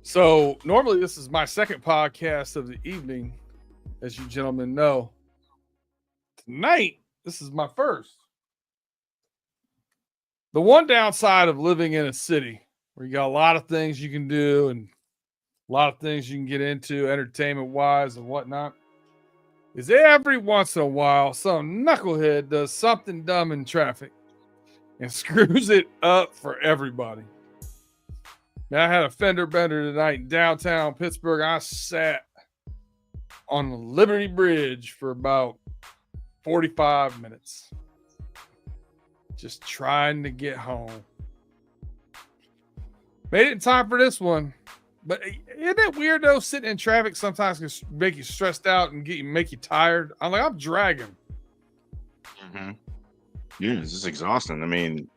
So normally this is my second podcast of the evening, as you gentlemen know. Tonight, this is my first. The one downside of living in a city where you got a lot of things you can do and a lot of things you can get into entertainment wise and whatnot is every once in a while some knucklehead does something dumb in traffic and screws it up for everybody. Now, I had a fender bender tonight in downtown Pittsburgh. I sat on the Liberty Bridge for about 45 minutes just trying to get home. Made it in time for this one. But isn't it weird, though, sitting in traffic sometimes can make you stressed out and make you tired? I'm dragging. Mm-hmm. Yeah, it's just exhausting. I mean,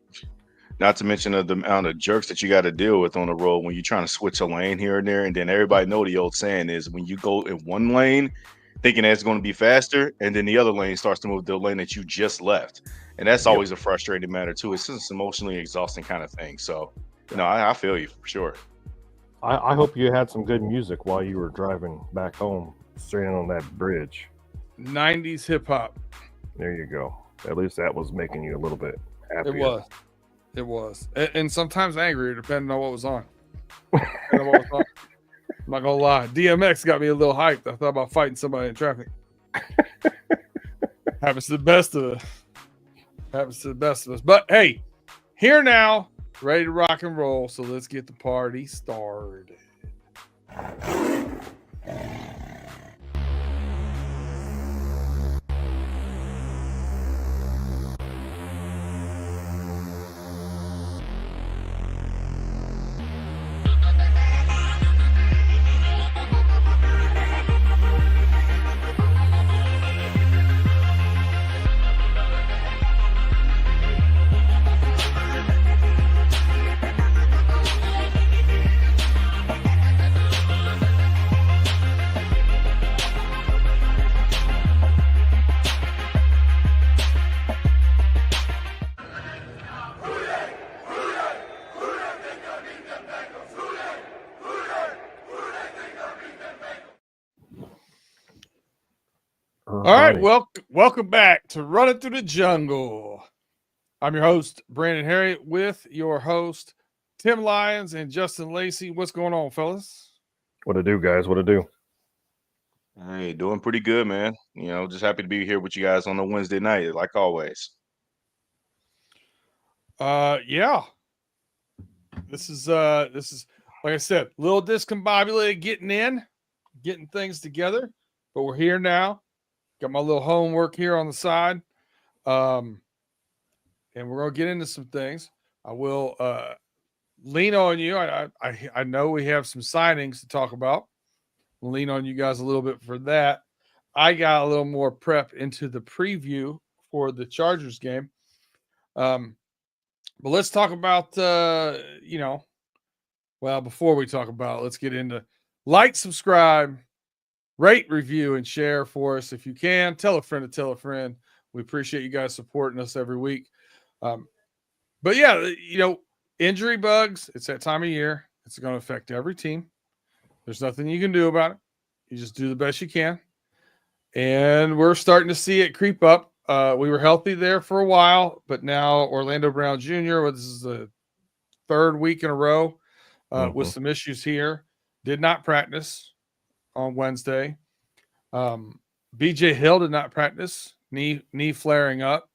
not to mention the amount of jerks that you got to deal with on the road when you're trying to switch a lane here and there. And then everybody know the old saying is when you go in one lane thinking that it's going to be faster, and then the other lane starts to move the lane that you just left. And that's always a frustrating matter, too. It's just emotionally exhausting kind of thing. So, I feel you for sure. I hope you had some good music while you were driving back home, straight on that bridge. 90s hip hop. There you go. At least that was making you a little bit happier. It was. And sometimes angrier, depending on what was on. I'm not gonna lie. DMX got me a little hyped. I thought about fighting somebody in traffic. Happens to the best of us. But hey, here now, ready to rock and roll. So let's get the party started. All right, welcome back to Runnin Thru the Jungle. I'm your host, Brandon Herriott, with your host, Tim Lyons and Justin Lacey. What's going on, fellas? What to do, guys? What to do? Hey, doing pretty good, man. Just happy to be here with you guys on a Wednesday night, like always. Yeah. This is like I said, a little discombobulated getting things together, but we're here now. Got my little homework here on the side. And we're going to get into some things. I will lean on you. I know we have some signings to talk about. I'll lean on you guys a little bit for that. I got a little more prep into the preview for the Chargers game. But let's talk about, before we talk about it, let's get into like, subscribe, rate, review, and share for us if you can. Tell a friend to tell a friend. We appreciate you guys supporting us every week. But yeah, injury bugs, it's that time of year. It's going to affect every team. There's nothing you can do about it. You just do the best you can. And we're starting to see it creep up. We were healthy there for a while, but now Orlando Brown Jr., this is the third week in a row with some issues here, did not practice on Wednesday. BJ Hill did not practice, knee flaring up.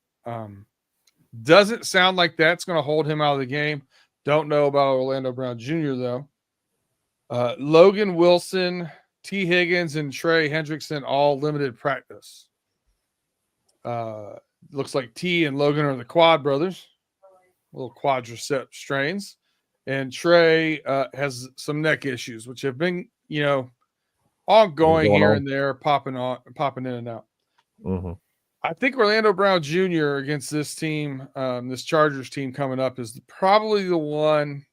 Doesn't sound like that's going to hold him out of the game. Don't know about Orlando Brown Jr., though. Logan Wilson, T. Higgins, and Trey Hendrickson all limited practice. Looks like T and Logan are the quad brothers, little quadricep strains. And Trey has some neck issues, which have been, ongoing here and there, popping in and out. Mm-hmm. I think Orlando Brown Jr. against this team, this Chargers team coming up, is probably the one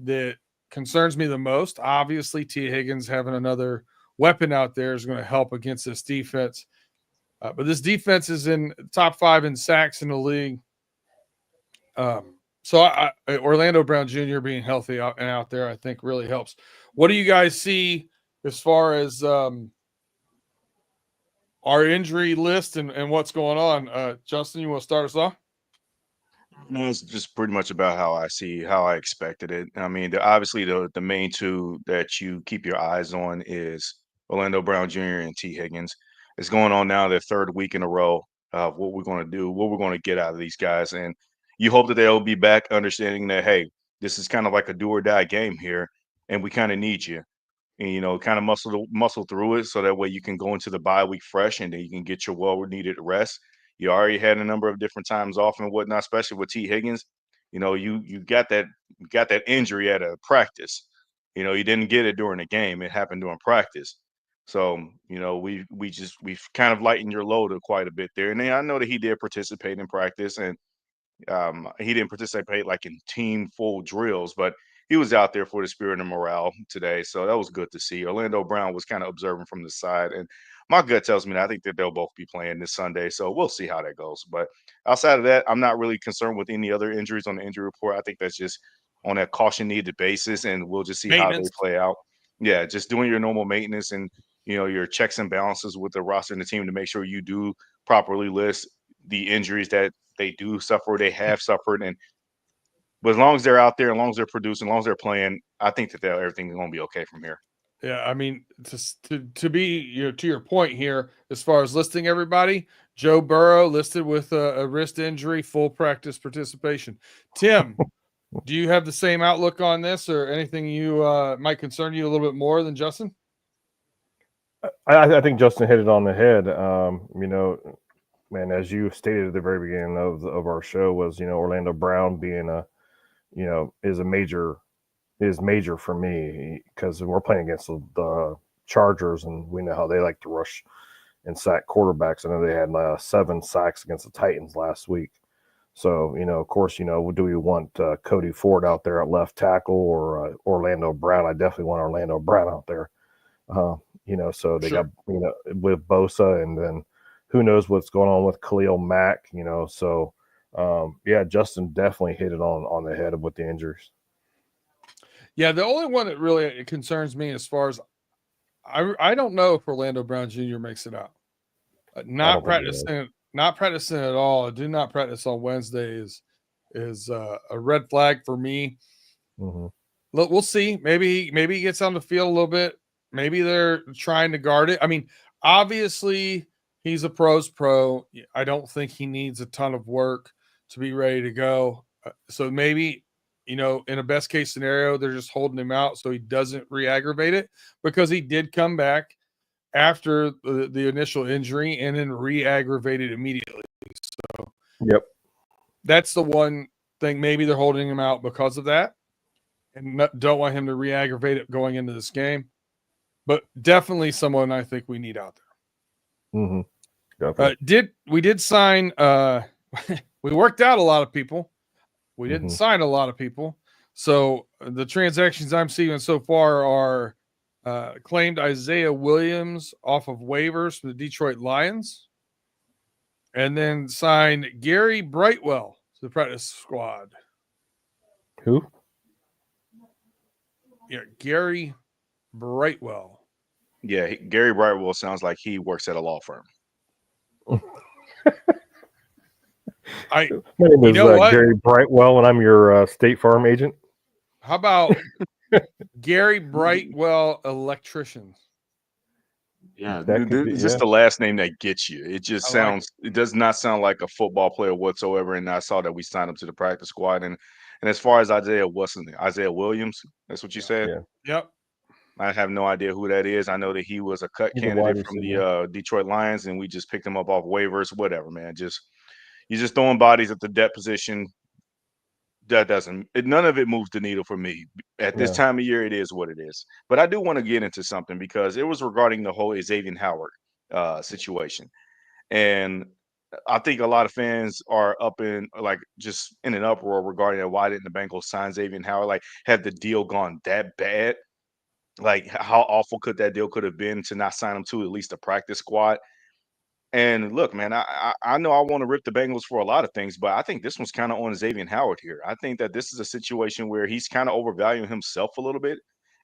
that concerns me the most. Obviously, T. Higgins having another weapon out there is going to help against this defense. But this defense is in top 5 in sacks in the league. So Orlando Brown Jr. being healthy out there, I think really helps. What do you guys see as far as our injury list and what's going on? Justin, you want to start us off? No, it's just pretty much about how I expected it. I mean, obviously the main two that you keep your eyes on is Orlando Brown Jr. and T. Higgins. It's going on now their third week in a row of what we're going to do, what we're going to get out of these guys, and you hope that they'll be back, understanding that hey, this is kind of like a do or die game here, and we kind of need you. And kind of muscle through it so that way you can go into the bye week fresh and then you can get your well needed rest. You already had a number of different times off and whatnot, especially with T. Higgins. You got that injury at a practice. You didn't get it during the game; it happened during practice. So we've kind of lightened your load quite a bit there. And then I know that he did participate in practice, and he didn't participate like in team full drills, but he was out there for the spirit and morale today. So that was good to see. Orlando Brown was kind of observing from the side. And my gut tells me that I think that they'll both be playing this Sunday. So we'll see how that goes. But outside of that, I'm not really concerned with any other injuries on the injury report. I think that's just on that caution needed basis, and we'll just see how they Maintenance. play out. Yeah, just doing your normal maintenance and your checks and balances with the roster and the team to make sure you do properly list the injuries that they do suffer, they have suffered, but as long as they're out there, as long as they're producing, as long as they're playing, I think that everything's going to be okay from here. Yeah, I mean, to be to your point here, as far as listing everybody, Joe Burrow listed with a wrist injury, full practice participation. Tim, do you have the same outlook on this, or anything you might concern you a little bit more than Justin? I think Justin hit it on the head. Man, as you stated at the very beginning of our show, was Orlando Brown being is major for me because we're playing against the Chargers, and we know how they like to rush and sack quarterbacks. I know they had 7 sacks against the Titans last week. So, of course, do we want Cody Ford out there at left tackle or Orlando Brown? I definitely want Orlando Brown out there. So they got, with Bosa, and then who knows what's going on with Khalil Mack, So, Justin definitely hit it on the head with the injuries. Yeah, the only one that really concerns me as far as I don't know if Orlando Brown Jr. makes it out. Not practicing at all. Do not practice on Wednesday is a red flag for me. Mm-hmm. Look, we'll see. Maybe he gets on the field a little bit. Maybe they're trying to guard it. I mean, obviously he's a pro's pro. I don't think he needs a ton of work to be ready to go. So maybe, in a best case scenario, they're just holding him out so he doesn't re-aggravate it, because he did come back after the initial injury and then re-aggravated immediately. So yep, that's the one thing. Maybe they're holding him out because of that and don't want him to re-aggravate it going into this game. But definitely someone I think we need out there. Mm-hmm. We did sign we worked out a lot of people. We didn't sign a lot of people. So the transactions I'm seeing so far are claimed Isaiah Williams off of waivers for the Detroit Lions, and then signed Gary Brightwell to the practice squad. Who? Yeah, Gary Brightwell. Yeah, Gary Brightwell sounds like he works at a law firm. My name is Gary Brightwell, and I'm your State Farm agent. How about Gary Brightwell Electricians? Yeah, it's just the last name that gets you. It just sounds. It does not sound like a football player whatsoever. And I saw that we signed him to the practice squad. And as far as Isaiah Williams, that's what you said. Yeah. Yep. I have no idea who that is. I know that he was a cut candidate from the Detroit Lions, and we just picked him up off waivers. Whatever, man. You're just throwing bodies at the depth position. None of it moves the needle for me. At this time of year, it is what it is. But I do want to get into something because it was regarding the whole Xavier Howard situation. And I think a lot of fans are just in an uproar regarding that. Why didn't the Bengals sign Xavier Howard? Like, had the deal gone that bad? Like, how awful could that deal could have been to not sign him to at least a practice squad? And look, man, I know I want to rip the Bengals for a lot of things, but I think this one's kind of on Xavier Howard here. I think that this is a situation where he's kind of overvaluing himself a little bit,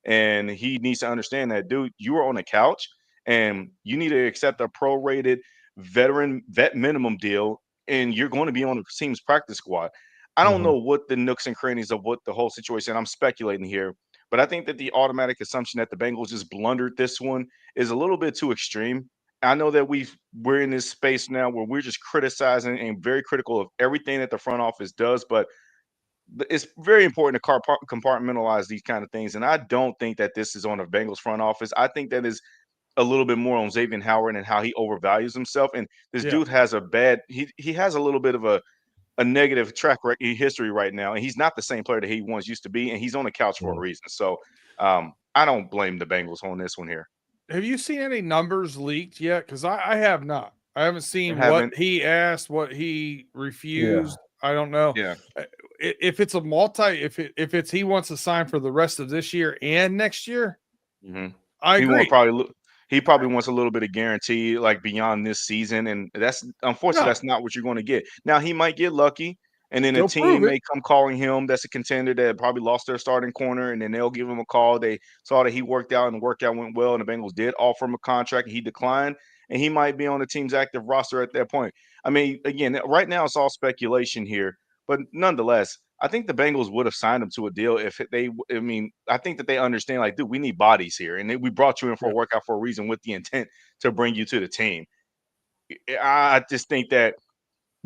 and he needs to understand that, dude, you are on the couch, and you need to accept a prorated vet minimum deal, and you're going to be on the team's practice squad. I don't know what the nooks and crannies of what the whole situation. I'm speculating here, but I think that the automatic assumption that the Bengals just blundered this one is a little bit too extreme. I know that we're in this space now where we're just criticizing and very critical of everything that the front office does, but it's very important to compartmentalize these kind of things. And I don't think that this is on the Bengals front office. I think that is a little bit more on Xavier Howard and how he overvalues himself. And this Yeah. dude has he has a little bit of a negative track record history right now, and he's not the same player that he once used to be, and he's on the couch for a reason. So I don't blame the Bengals on this one here. Have you seen any numbers leaked yet? Because I have not. I haven't seen what Haven't. he asked, what he refused. I don't know. Yeah. If it's a if it's he wants to sign for the rest of this year and next year, I agree. He probably wants a little bit of guarantee, like beyond this season, and that's unfortunately that's not what you're going to get. Now he might get lucky, and then a team may come calling him that's a contender that probably lost their starting corner, and then they'll give him a call. They saw that he worked out and the workout went well, and the Bengals did offer him a contract. He declined, and he might be on the team's active roster at that point. I mean, again, right now it's all speculation here, but nonetheless, I think the Bengals would have signed him to a deal if they. I mean, I think that they understand, like, dude, we need bodies here, and we brought you in for a workout for a reason, with the intent to bring you to the team. I just think that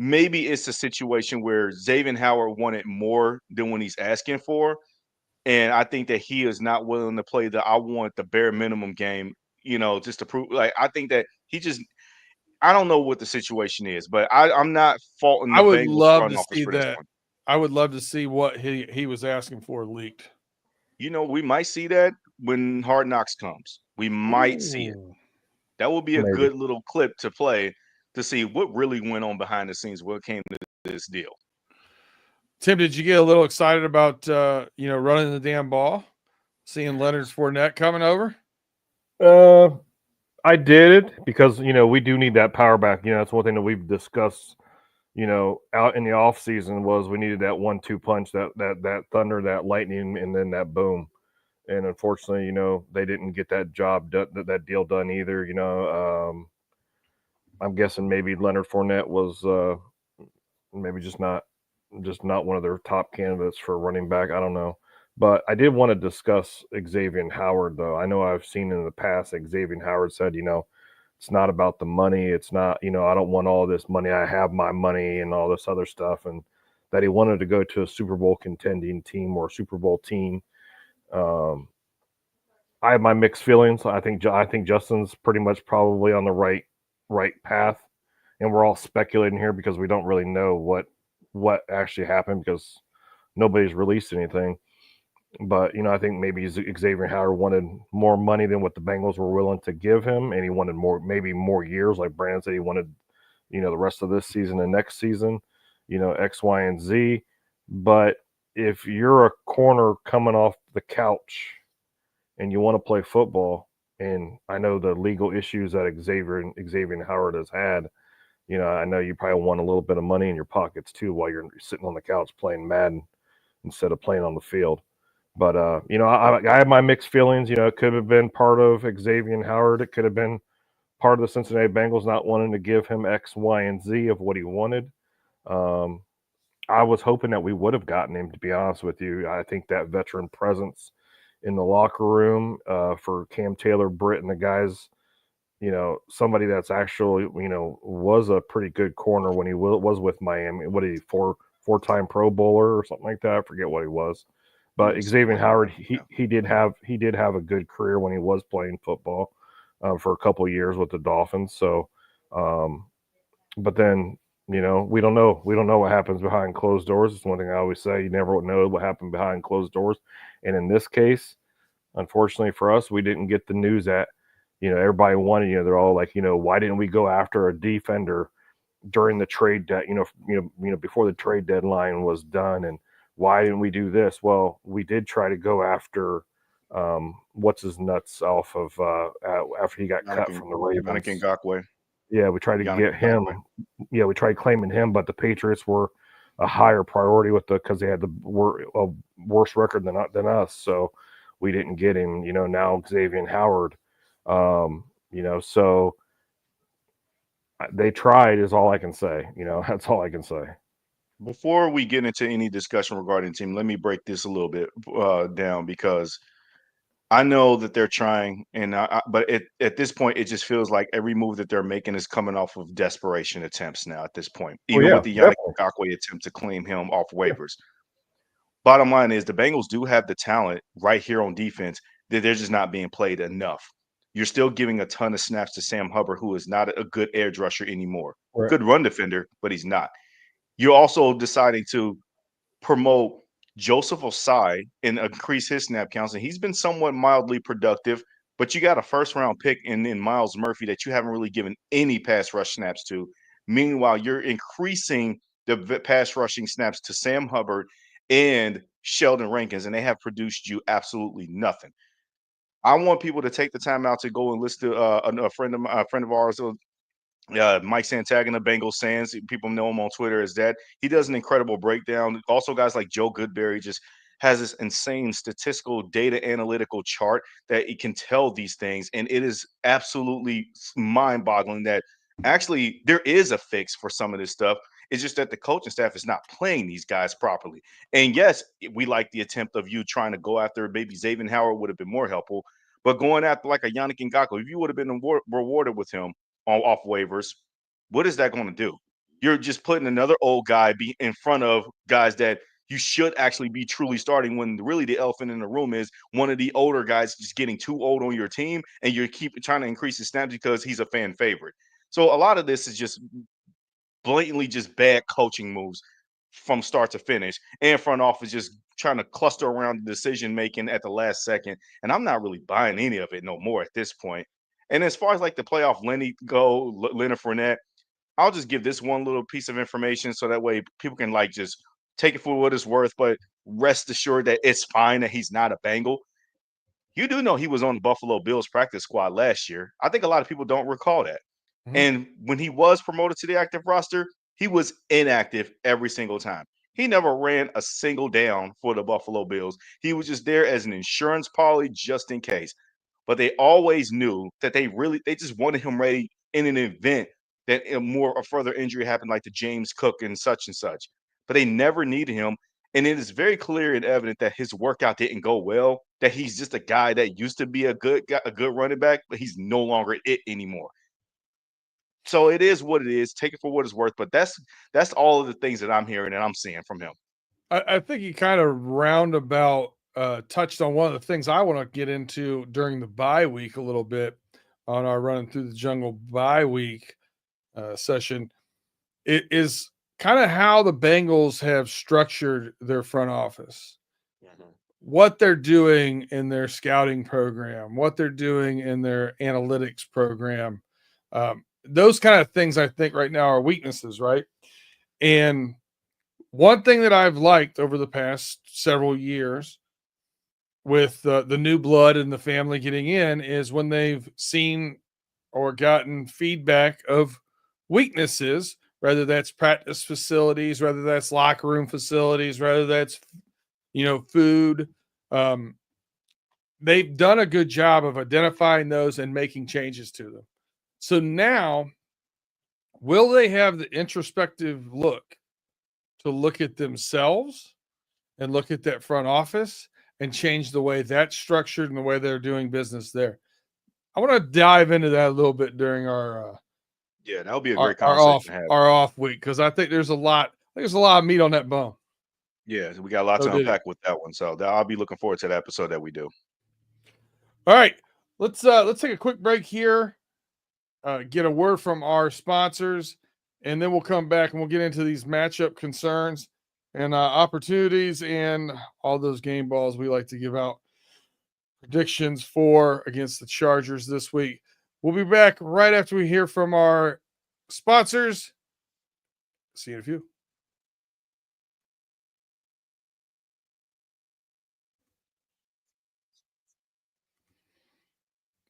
maybe it's a situation where Xavier Howard wanted more than what he's asking for, and I think that he is not willing to play I want the bare minimum game, just to prove. Like, I think that he just. I don't know what the situation is, but I'm not faulting the Bengals front office for this one. I would love to see what he was asking for leaked. We might see that when Hard Knocks comes. We might see it. That will be a good little clip to play to see what really went on behind the scenes, what came to this deal. Tim, did you get a little excited about running the damn ball, seeing Leonard Fournette coming over? I did, because we do need that power back. That's one thing that we've discussed. Out in the off season was we needed that 1-2 punch, that thunder, that lightning, and then that boom. And unfortunately, they didn't get that job done, that deal done either. I'm guessing maybe Leonard Fournette was maybe just not one of their top candidates for running back. I don't know. But I did want to discuss Xavier Howard, though. I know I've seen in the past that Xavier Howard said, it's not about the money. It's not, I don't want all this money. I have my money and all this other stuff. And that he wanted to go to a Super Bowl contending team or a Super Bowl team. I have my mixed feelings. I think Justin's pretty much probably on the right path. And we're all speculating here because we don't really know what actually happened, because nobody's released anything. But, I think maybe Xavier Howard wanted more money than what the Bengals were willing to give him. And he wanted maybe more years. Like Brandon said, he wanted, the rest of this season and next season, X, Y, and Z. But if you're a corner coming off the couch and you want to play football, and I know the legal issues that Xavier Howard has had, I know you probably want a little bit of money in your pockets too while you're sitting on the couch playing Madden instead of playing on the field. But, I have my mixed feelings. It could have been part of Xavier Howard. It could have been part of the Cincinnati Bengals not wanting to give him X, Y, and Z of what he wanted. I was hoping that we would have gotten him, to be honest with you. I think that veteran presence in the locker room for Cam Taylor, Britt, and the guys, somebody that's actually, was a pretty good corner when he was with Miami. What did he, four-time Pro Bowler or something like that? I forget what he was. But Xavier Howard, he did have a good career when he was playing football for a couple of years with the Dolphins. So, but then, we don't know. We don't know what happens behind closed doors. It's one thing I always say. You never know what happened behind closed doors. And in this case, unfortunately for us, we didn't get the news that, everybody wanted. They're all like, why didn't we go after a defender during the trade before the trade deadline was done? And why didn't we do this? Well, we did try to go after what's his nuts off of after he got cut from the Ravens. Runnin Thru. Yeah, we tried to Yannick get him. Ngakoue. Yeah, we tried claiming him, but the Patriots were a higher priority because they had a worse record than us. So we didn't get him. Now Xavier Howard. So they tried is all I can say. That's all I can say. Before we get into any discussion regarding team, let me break this a little bit down because I know that they're trying, but at this point, it just feels like every move that they're making is coming off of desperation attempts now. At this point, Well, even yeah, with the Yannick definitely. Ngakoue attempt to claim him off Yeah. waivers. Bottom line is the Bengals do have the talent right here on defense that they're just not being played enough. You're still giving a ton of snaps to Sam Hubbard, who is not a good edge rusher anymore. Right. Good run defender, but he's not. You're also deciding to promote Joseph Osai and increase his snap counts, and he's been somewhat mildly productive. But you got a first round pick in Miles Murphy that you haven't really given any pass rush snaps to. Meanwhile, you're increasing the pass rushing snaps to Sam Hubbard and Sheldon Rankins, and they have produced you absolutely nothing. I want people to take the time out to go and listen to a friend of ours, Mike Santagana, Bengals Sands. People know him on Twitter as that. He does an incredible breakdown. Also, guys like Joe Goodberry just has this insane statistical data analytical chart that he can tell these things. And it is absolutely mind boggling that actually there is a fix for some of this stuff. It's just that the coaching staff is not playing these guys properly. And yes, we like the attempt of you trying to go after maybe Xavier Howard would have been more helpful. But going after like a Yannick Ngakoue, if you would have been rewarded with him off waivers, what is that going to do? You're just putting another old guy in front of guys that you should actually be truly starting when really the elephant in the room is one of the older guys just getting too old on your team and you keep trying to increase his snaps because he's a fan favorite. So a lot of this is just blatantly just bad coaching moves from start to finish, and front office just trying to cluster around the decision making at the last second. And I'm not really buying any of it no more at this point. And as far as like the playoff Leonard Fournette, I'll just give this one little piece of information so that way people can like just take it for what it's worth, but rest assured that it's fine that he's not a Bengal. You do know he was on the Buffalo Bills practice squad last year. I think a lot of people don't recall that. Mhm. And when he was promoted to the active roster, he was inactive every single time. He never ran a single down for the Buffalo Bills. He was just there as an insurance policy just in case. But they always knew that they just wanted him ready in an event that a further injury happened, like the James Cook and such. But they never needed him. And it is very clear and evident that his workout didn't go well, that he's just a guy that used to be a good running back, but he's no longer it anymore. So it is what it is. Take it for what it's worth. But that's all of the things that I'm hearing and I'm seeing from him. I think he kind of roundabout touched on one of the things I want to get into during the bye week a little bit on our Running Through the Jungle bye week session. It is kind of how the Bengals have structured their front office, what they're doing in their scouting program, what they're doing in their analytics program. Those kind of things I think right now are weaknesses, right? And one thing that I've liked over the past several years with the new blood and the family getting in is when they've seen or gotten feedback of weaknesses, whether that's practice facilities, whether that's locker room facilities, whether that's food. Um, they've done a good job of identifying those and making changes to them. So now, will they have the introspective look to look at themselves and look at that front office and change the way that's structured and the way they're doing business there? I want to dive into that a little bit during our Yeah, that would be a great conversation to have. our off week, because I think there's a lot of meat on that bone. Yeah, we got a lot So to did he. unpack with that one. So I'll be looking forward to the episode that we do. All right, let's take a quick break here, get a word from our sponsors, and then we'll come back and we'll get into these matchup concerns and opportunities and all those game balls we like to give out predictions for against the Chargers this week. We'll be back right after we hear from our sponsors. See you in a few.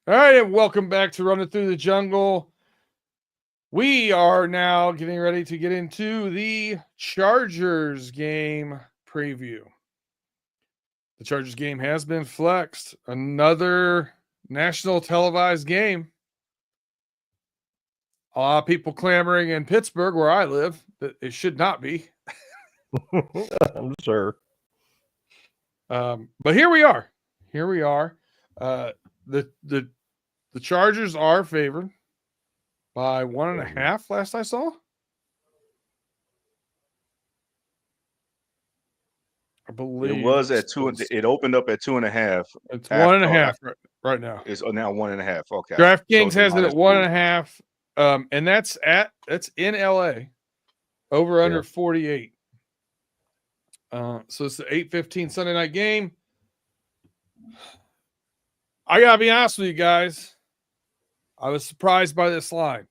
All right, and welcome back to Running Through the Jungle. We are now getting ready to get into the Chargers game preview. The Chargers game has been flexed. Another national televised game. A lot of people clamoring in Pittsburgh, where I live, that it should not be. I'm sure. But here we are. Here we are. The Chargers are favored by 1.5. Last I saw. I believe It was at 2. It opened up at 2.5. It's 1.5 right now. It's now 1.5. Okay. DraftKings has it at 1.5. And that's in LA. Over under 48. So it's the 8:15 Sunday night game. I gotta be honest with you guys. I was surprised by this line.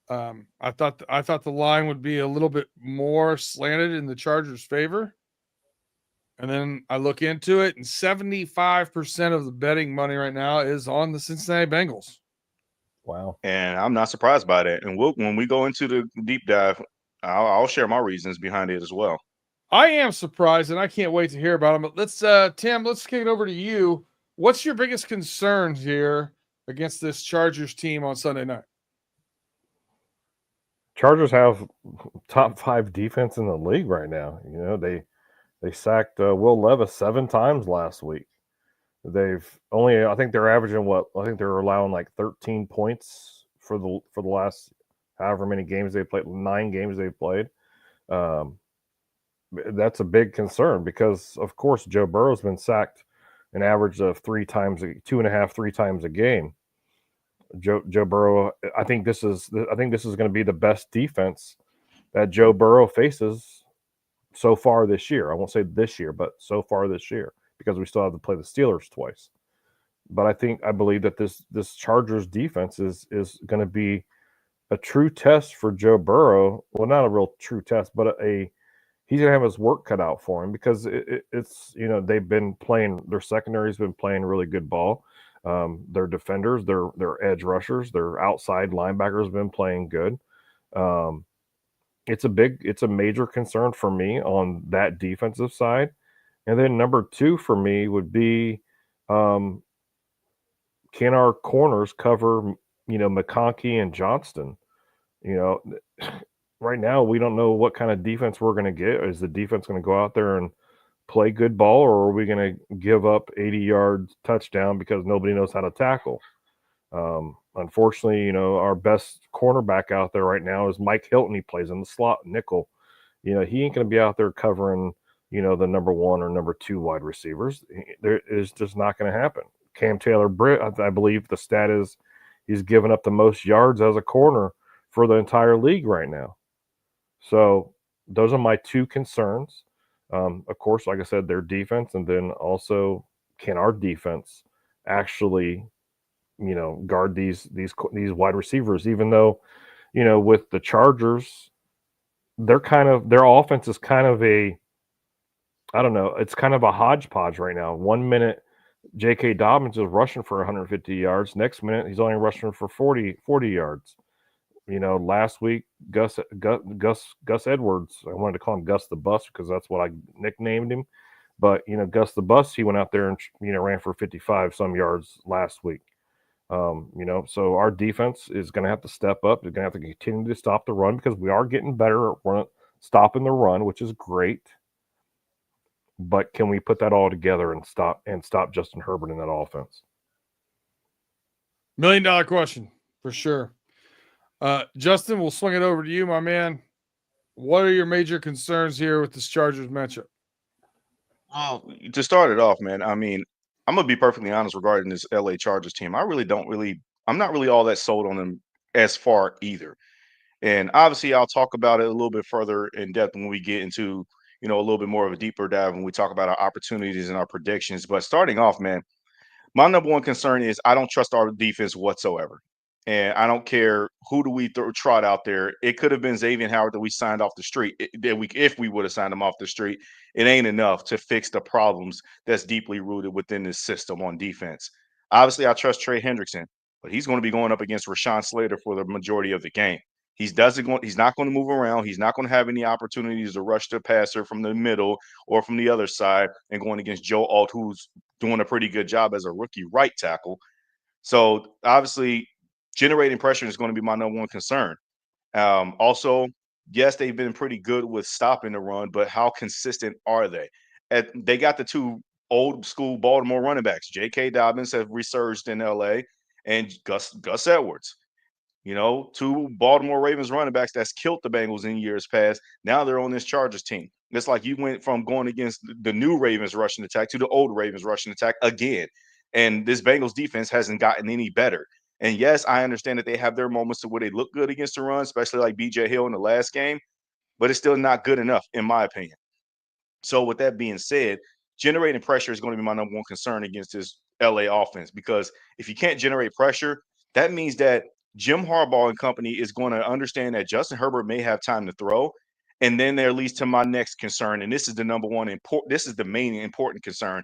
I thought the line would be a little bit more slanted in the Chargers' favor. And then I look into it, and 75% of the betting money right now is on the Cincinnati Bengals. Wow. And I'm not surprised by that. And when we go into the deep dive, I'll share my reasons behind it as well. I am surprised, and I can't wait to hear about them. But let's, Tim, let's kick it over to you. What's your biggest concerns here against this Chargers team on Sunday night? Chargers have top 5 defense in the league right now. You know, they sacked Will Levis 7 times last week. They've only, I think they're averaging I think they're allowing like 13 points for the last however many games they played, 9 games they've played. That's a big concern because, of course, Joe Burrow's been sacked an average of 2.5, 3 times a game. Joe Burrow, I think this is going to be the best defense that Joe Burrow faces so far this year. I won't say this year, but so far this year, because we still have to play the Steelers twice. But I believe that this Chargers defense is going to be a true test for Joe Burrow. Well, not a real true test, but he's going to have his work cut out for him because it's, you know, they've been playing, their secondary's been playing really good ball. Their defenders, their edge rushers, their outside linebackers have been playing good. It's a major concern for me on that defensive side. And then number 2 for me would be, can our corners cover, you know, McConkey and Johnston? You know, right now we don't know what kind of defense we're going to get. Is the defense going to go out there and play good ball, or are we going to give up 80-yard touchdown because nobody knows how to tackle? Unfortunately, you know, our best cornerback out there right now is Mike Hilton. He plays in the slot nickel. You know, he ain't going to be out there covering, you know, the number 1 or number 2 wide receivers. There is just not going to happen. Cam Taylor-Britt, I believe the stat is he's given up the most yards as a corner for the entire league right now. So those are my 2 concerns. Of course, like I said, their defense, and then also can our defense actually, you know, guard these wide receivers? Even though, you know, with the Chargers, their offense is kind of it's kind of a hodgepodge right now. 1 minute, J.K. Dobbins is rushing for 150 yards. Next minute, he's only rushing for 40 yards. You know, last week, Gus Edwards, I wanted to call him Gus the Bus because that's what I nicknamed him. But, you know, Gus the Bus, he went out there and, you know, ran for 55 some yards last week. You know, so our defense is going to have to step up. They're going to have to continue to stop the run because we are getting better at stopping the run, which is great. But can we put that all together and stop Justin Herbert in that offense? $1 million question for sure. Justin, we'll swing it over to you, my man. What are your major concerns here with this Chargers matchup? Well, to start it off, man, I mean, I'm going to be perfectly honest regarding this LA Chargers team. I'm not really all that sold on them as far either. And obviously, I'll talk about it a little bit further in depth when we get into, you know, a little bit more of a deeper dive when we talk about our opportunities and our predictions. But starting off, man, my number 1 concern is I don't trust our defense whatsoever. And I don't care who do we trot out there. It could have been Xavier Howard that we signed off the street. If we would have signed him off the street, it ain't enough to fix the problems that's deeply rooted within this system on defense. Obviously, I trust Trey Hendrickson. but he's going to be going up against Rashawn Slater for the majority of the game. He's not going to move around. He's not going to have any opportunities to rush the passer from the middle or from the other side, and going against Joe Alt, who's doing a pretty good job as a rookie right tackle. So obviously, generating pressure is going to be my number one concern. Also, yes, they've been pretty good with stopping the run, but how consistent are they? They got the two old school Baltimore running backs. J.K. Dobbins have resurged in L.A. and Gus Edwards. You know, two Baltimore Ravens running backs that's killed the Bengals in years past. Now they're on this Chargers team. It's like you went from going against the new Ravens rushing attack to the old Ravens rushing attack again. And this Bengals defense hasn't gotten any better. And yes, I understand that they have their moments to where they look good against the run, especially like BJ Hill in the last game, but it's still not good enough, in my opinion. So with that being said, generating pressure is going to be my number one concern against this LA offense, because if you can't generate pressure, that means that Jim Harbaugh and company is going to understand that Justin Herbert may have time to throw. And then that leads to my next concern. And this is the number one this is the main important concern,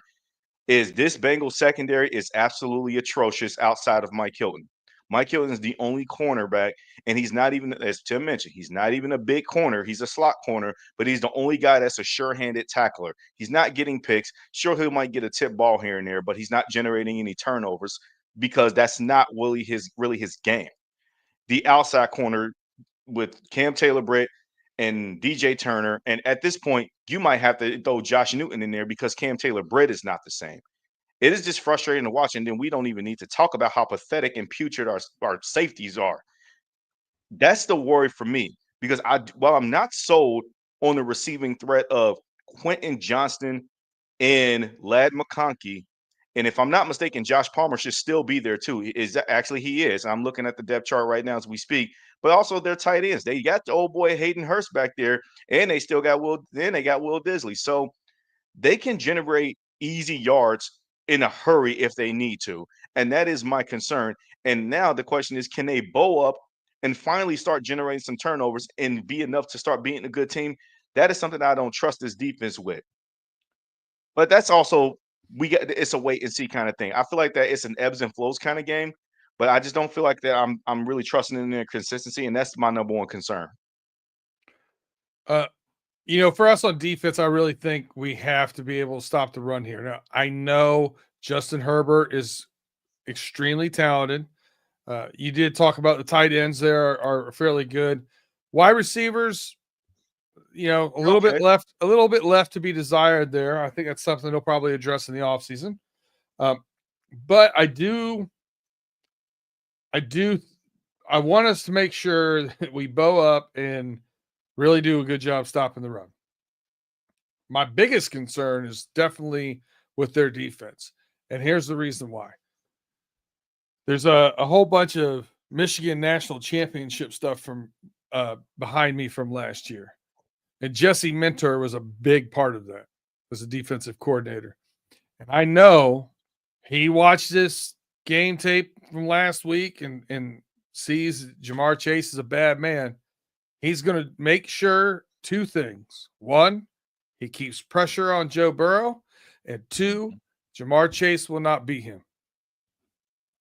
is this Bengals secondary is absolutely atrocious outside of Mike Hilton. Mike Hilton is the only cornerback, and he's not even, as Tim mentioned, he's not even a big corner. He's a slot corner, but he's the only guy that's a sure-handed tackler. He's not getting picks. Sure, he might get a tip ball here and there, but he's not generating any turnovers because that's not really his game. The outside corner with Cam Taylor-Britt and DJ Turner, and at this point, you might have to throw Josh Newton in there because Cam Taylor-Britt is not the same. It is just frustrating to watch, and then we don't even need to talk about how pathetic and putrid our safeties are. That's the worry for me, because while I'm not sold on the receiving threat of Quentin Johnston and Lad McConkey, and if I'm not mistaken, Josh Palmer should still be there too. He is. I'm looking at the depth chart right now as we speak. But also their tight ends. They got the old boy Hayden Hurst back there, and they still got Will Disley. So they can generate easy yards in a hurry if they need to. And that is my concern. And now the question is, can they bow up and finally start generating some turnovers and be enough to start beating a good team? That is something I don't trust this defense with. But that's also, it's a wait and see kind of thing. I feel like that it's an ebbs and flows kind of game, but I just don't feel like that I'm really trusting in their consistency, and that's my number one concern. For us on defense, I really think we have to be able to stop the run here. Now, I know Justin Herbert is extremely talented. You did talk about the tight ends there are fairly good. Wide receivers, a little bit left to be desired there. I think that's something they'll probably address in the offseason. But I want us to make sure that we bow up and really do a good job stopping the run. My biggest concern is definitely with their defense. And here's the reason why. There's a whole bunch of Michigan National Championship stuff from behind me from last year. And Jesse Minter was a big part of that as a defensive coordinator. And I know he watched this game tape from last week and sees Jamar Chase is a bad man. He's going to make sure two things. One, he keeps pressure on Joe Burrow. And two, Jamar Chase will not beat him.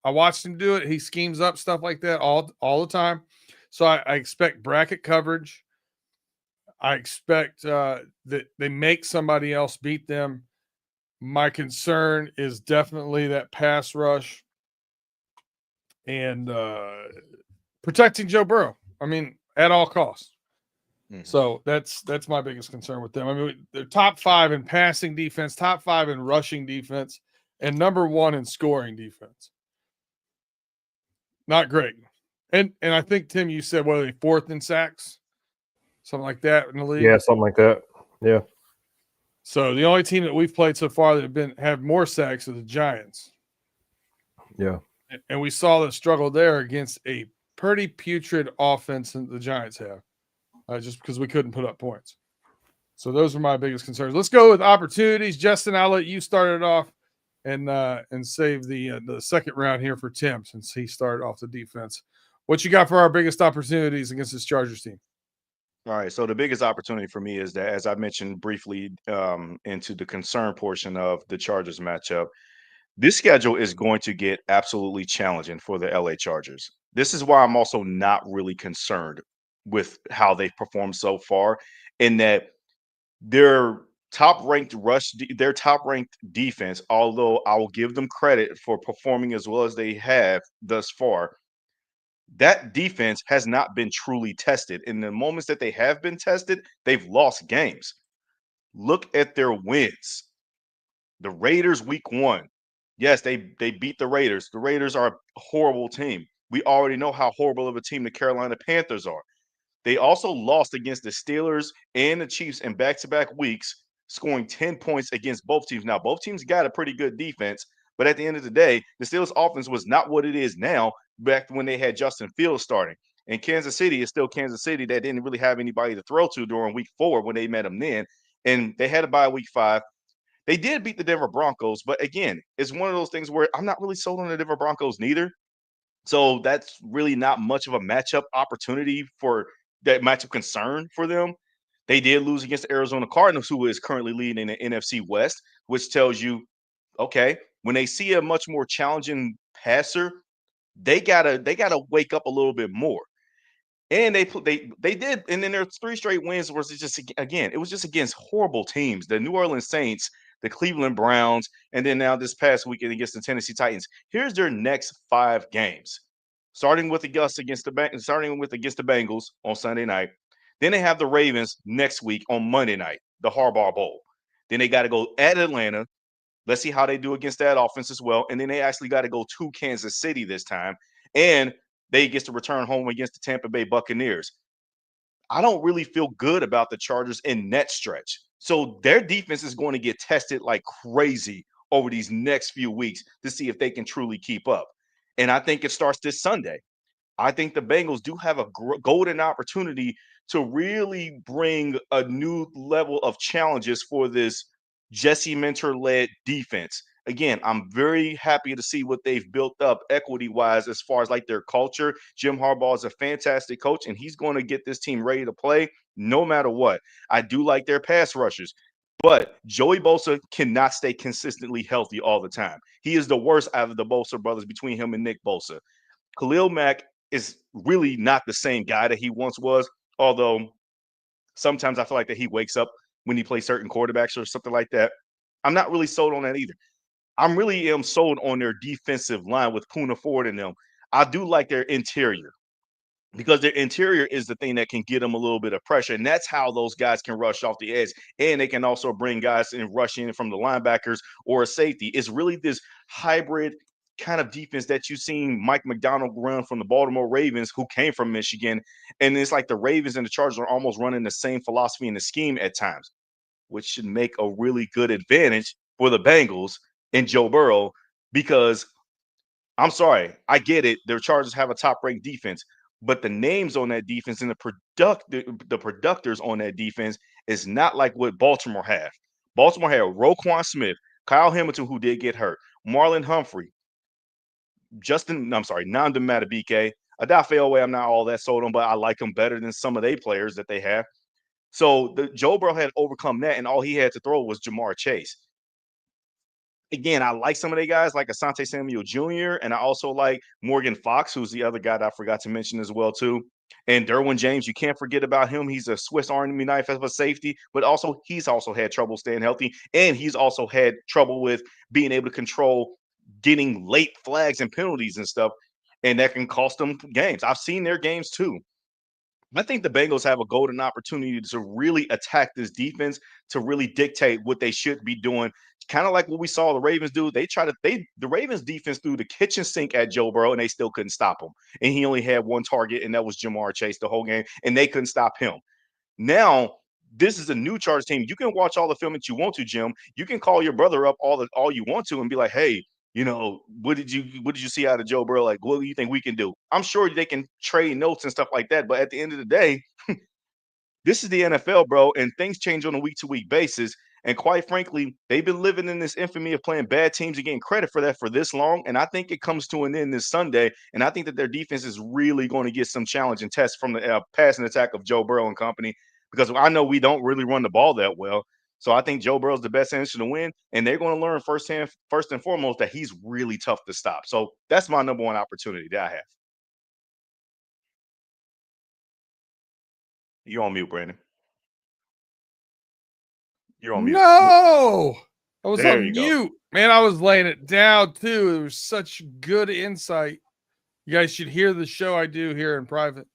I watched him do it. He schemes up stuff like that all the time. So I expect bracket coverage. I expect that they make somebody else beat them. My concern is definitely that pass rush and protecting Joe Burrow. I mean, at all costs. Mm-hmm. So that's my biggest concern with them. I mean, they're top 5 in passing defense, top 5 in rushing defense, and number 1 in scoring defense. Not great. And I think, Tim, you said, what are they, 4th in sacks? Something like that in the league? Yeah, something like that. Yeah. So the only team that we've played so far that have more sacks are the Giants. Yeah. And we saw the struggle there against a pretty putrid offense that the Giants have, just because we couldn't put up points. So those are my biggest concerns. Let's go with opportunities. Justin, I'll let you start it off and save the second round here for Tim, since he started off the defense. What you got for our biggest opportunities against this Chargers team? All right. So the biggest opportunity for me is that, as I mentioned briefly into the concern portion of the Chargers matchup, This schedule is going to get absolutely challenging for the LA Chargers. This is why I'm also not really concerned with how they've performed so far, in that their their top ranked defense, although I will give them credit for performing as well as they have thus far, that defense has not been truly tested. In the moments that they have been tested, they've lost games. Look at their wins. The Raiders week 1. Yes, they beat the Raiders. The Raiders are a horrible team. We already know how horrible of a team the Carolina Panthers are. They also lost against the Steelers and the Chiefs in back-to-back weeks, scoring 10 points against both teams. Now, both teams got a pretty good defense, but at the end of the day, the Steelers offense was not what it is now back when they had Justin Fields starting. And Kansas City is still Kansas City that didn't really have anybody to throw to during week 4 when they met them then. And they had a bye week 5. They did beat the Denver Broncos, but again, it's one of those things where I'm not really sold on the Denver Broncos neither. So that's really not much of a matchup opportunity for that matchup concern for them. They did lose against the Arizona Cardinals, who is currently leading the NFC West, which tells you, okay, when they see a much more challenging passer, they gotta wake up a little bit more. And they did, and then their 3 straight wins was just again, it was just against horrible teams. The New Orleans Saints, the Cleveland Browns, and then now this past weekend against the Tennessee Titans. Here's their next 5 games. Starting with against the Bengals on Sunday night. Then they have the Ravens next week on Monday night, the Harbaugh Bowl. Then they got to go at Atlanta. Let's see how they do against that offense as well. And then they actually got to go to Kansas City this time. And they get to return home against the Tampa Bay Buccaneers. I don't really feel good about the Chargers in that stretch. So their defense is going to get tested like crazy over these next few weeks to see if they can truly keep up. And I think it starts this Sunday. I think the Bengals do have a golden opportunity to really bring a new level of challenges for this Jesse Mentor led defense. Again, I'm very happy to see what they've built up equity wise as far as like their culture. Jim Harbaugh is a fantastic coach, and he's going to get this team ready to play no matter what. I do like their pass rushers, but Joey Bosa cannot stay consistently healthy all the time. He is the worst out of the Bosa brothers between him and Nick Bosa. Khalil Mack is really not the same guy that he once was, although sometimes I feel like that he wakes up when he plays certain quarterbacks or something like that. I'm not really sold on that either. I'm really am sold on their defensive line with Puna Ford in them. I do like their interior because their interior is the thing that can get them a little bit of pressure. And that's how those guys can rush off the edge. And they can also bring guys and rush in from the linebackers or a safety. It's really this hybrid kind of defense that you've seen Mike McDonald run from the Baltimore Ravens, who came from Michigan. And it's like the Ravens and the Chargers are almost running the same philosophy and the scheme at times, which should make a really good advantage for the Bengals and Joe Burrow because I'm sorry, I get it. Their Chargers have a top-ranked defense, but the names on that defense and the producers on that defense is not like what Baltimore have. Baltimore had Roquan Smith, Kyle Hamilton, who did get hurt, Marlon Humphrey, Nanda Matabike, Adafe Owe, I'm not all that sold on, but I like him better than some of their players that they have. So the Joe Burrow had overcome that, and all he had to throw was Jamar Chase. Again, I like some of the guys like Asante Samuel Jr. and I also like Morgan Fox, who's the other guy that I forgot to mention as well too. And Derwin James, you can't forget about him. He's a Swiss Army knife as a safety, but also he's also had trouble staying healthy, and he's also had trouble with being able to control getting late flags and penalties and stuff, and that can cost them games. I've seen their games too. I think the Bengals have a golden opportunity to really attack this defense to really dictate what they should be doing. Kind of like what we saw the Ravens do. The Ravens defense threw the kitchen sink at Joe Burrow and they still couldn't stop him. And he only had one target, and that was Jamar Chase the whole game, and they couldn't stop him. Now, this is a new Chargers team. You can watch all the film that you want to, Jim. You can call your brother up all you want to and be like, hey, what did you see out of Joe Burrow? Like, what do you think we can do? I'm sure they can trade notes and stuff like that. But at the end of the day, this is the NFL, bro, and things change on a week-to-week basis. And quite frankly, they've been living in this infamy of playing bad teams and getting credit for that for this long. And I think it comes to an end this Sunday. And I think that their defense is really going to get some challenge and test from the passing attack of Joe Burrow and company, because I know we don't really run the ball that well. So I think Joe Burrow's the best answer to win, and they're going to learn first and foremost that he's really tough to stop. So that's my number one opportunity that I have. You're on mute, Brandon. You're on mute. No, I was There on you go. mute. Man, I was laying it down too. There was such good insight. You guys should hear the show I do here in private.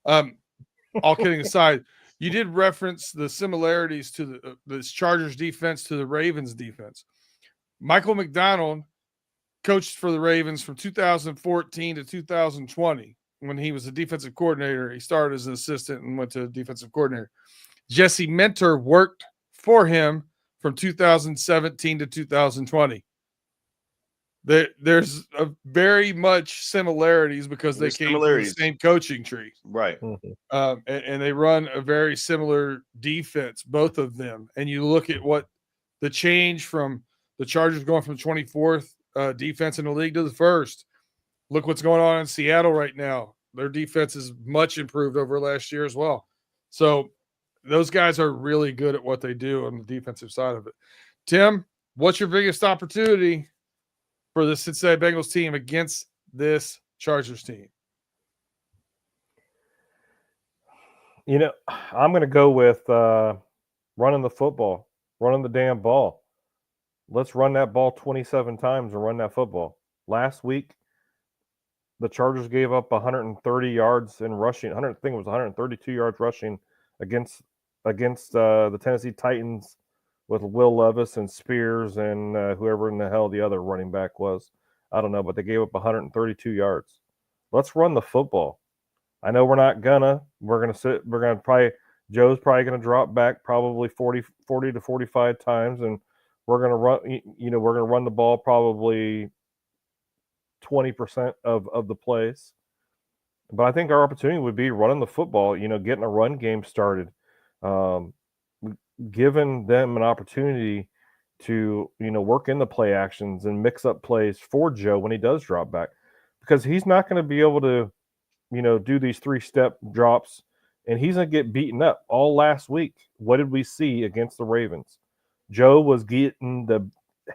All kidding aside, you did reference the similarities to the Chargers defense to the Ravens defense. Michael McDonald coached for the Ravens from 2014 to 2020 when he was a defensive coordinator. He started as an assistant and went to defensive coordinator. Jesse Mentor worked for him from 2017 to 2020. There's a very much similarities because they came from the same coaching tree. Right. And they run a very similar defense, both of them. And you look at what the change from the Chargers going from 24th defense in the league to the first. Look what's going on in Seattle right now. Their defense is much improved over last year as well. So those guys are really good at what they do on the defensive side of it. Tim, what's your biggest opportunity for the Cincinnati Bengals team against this Chargers team? You know, I'm going to go with running the football, running the damn ball. Let's run that ball 27 times and run that football. Last week, the Chargers gave up 130 yards in rushing. I think it was 132 yards rushing against the Tennessee Titans with Will Levis and Spears and whoever in the hell the other running back was. I don't know, but they gave up 132 yards. Let's run the football. I know we're not gonna. We're gonna probably, Joe's probably gonna drop back probably 40 to 45 times, and we're gonna run. We're gonna run the ball probably 20% of the plays. But I think our opportunity would be running the football. Getting a run game started. Giving them an opportunity to work in the play actions and mix up plays for Joe when he does drop back, because he's not going to be able to do these 3-step drops, and he's going to get beaten up. All last week, what did we see against the Ravens? Joe was getting the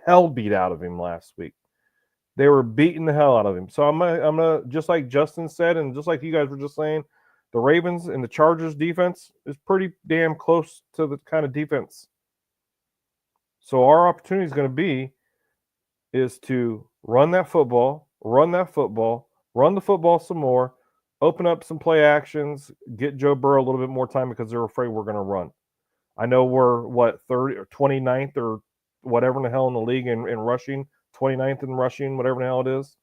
hell beat out of him last week. They were beating the hell out of him. So I'm gonna just like Justin said, and just like you guys were just saying, the Ravens and the Chargers defense is pretty damn close to the kind of defense. So our opportunity is going to be to run the football some more, open up some play actions, get Joe Burrow a little bit more time because they're afraid we're going to run. I know we're 30 or 29th or whatever in the hell in the league in rushing, 29th in rushing, whatever the hell it is.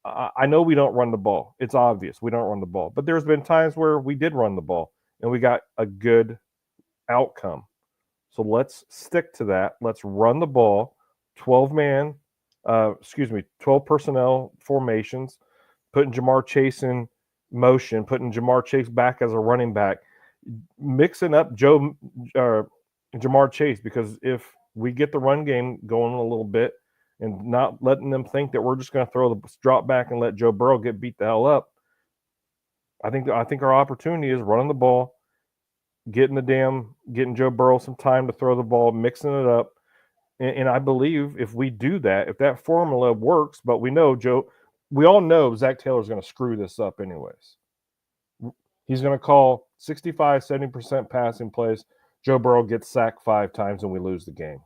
I know we don't run the ball. It's obvious we don't run the ball. But there's been times where we did run the ball and we got a good outcome. So let's stick to that. Let's run the ball, 12 personnel formations, putting Jamar Chase in motion, putting Jamar Chase back as a running back, mixing up Jamar Chase, because if we get the run game going a little bit, and not letting them think that we're just going to throw the drop back and let Joe Burrow get beat the hell up. I think our opportunity is running the ball, getting Joe Burrow some time to throw the ball, mixing it up. And I believe if we do that, if that formula works, but we all know Zach Taylor's going to screw this up anyways. He's going to call 65, 70% passing plays. Joe Burrow gets sacked 5 times and we lose the game.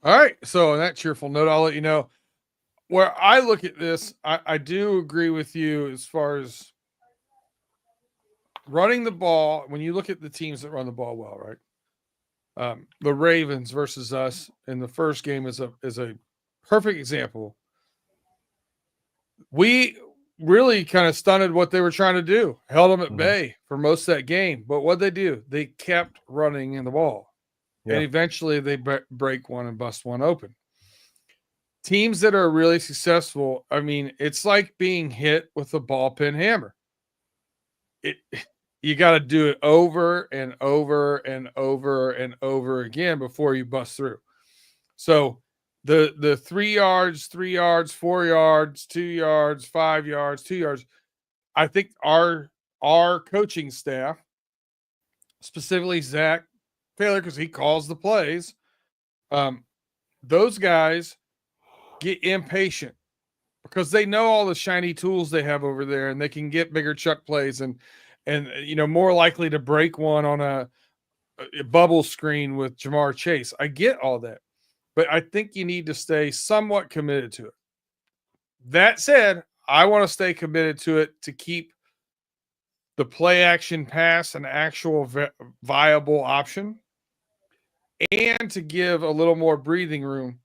All right. So on that cheerful note, I'll let you know where I look at this. I do agree with you as far as running the ball. When you look at the teams that run the ball well, right? The Ravens versus us in the first game is a perfect example. We really kind of stunted what they were trying to do, held them at bay for most of that game. But what they do, they kept running in the ball. Yeah. And eventually they break one and bust one open. Teams that are really successful, I mean, it's like being hit with a ball peen hammer. You got to do it over and over and over and over again before you bust through. So the 3 yards, 4 yards, 2 yards, 5 yards, 2 yards. I think our coaching staff, specifically Zach, Taylor because he calls the plays. Those guys get impatient because they know all the shiny tools they have over there, and they can get bigger chuck plays and more likely to break one on a bubble screen with Jamar Chase. I get all that, but I think you need to stay somewhat committed to it. That said, I want to stay committed to it to keep the play action pass an actual viable option and to give a little more breathing room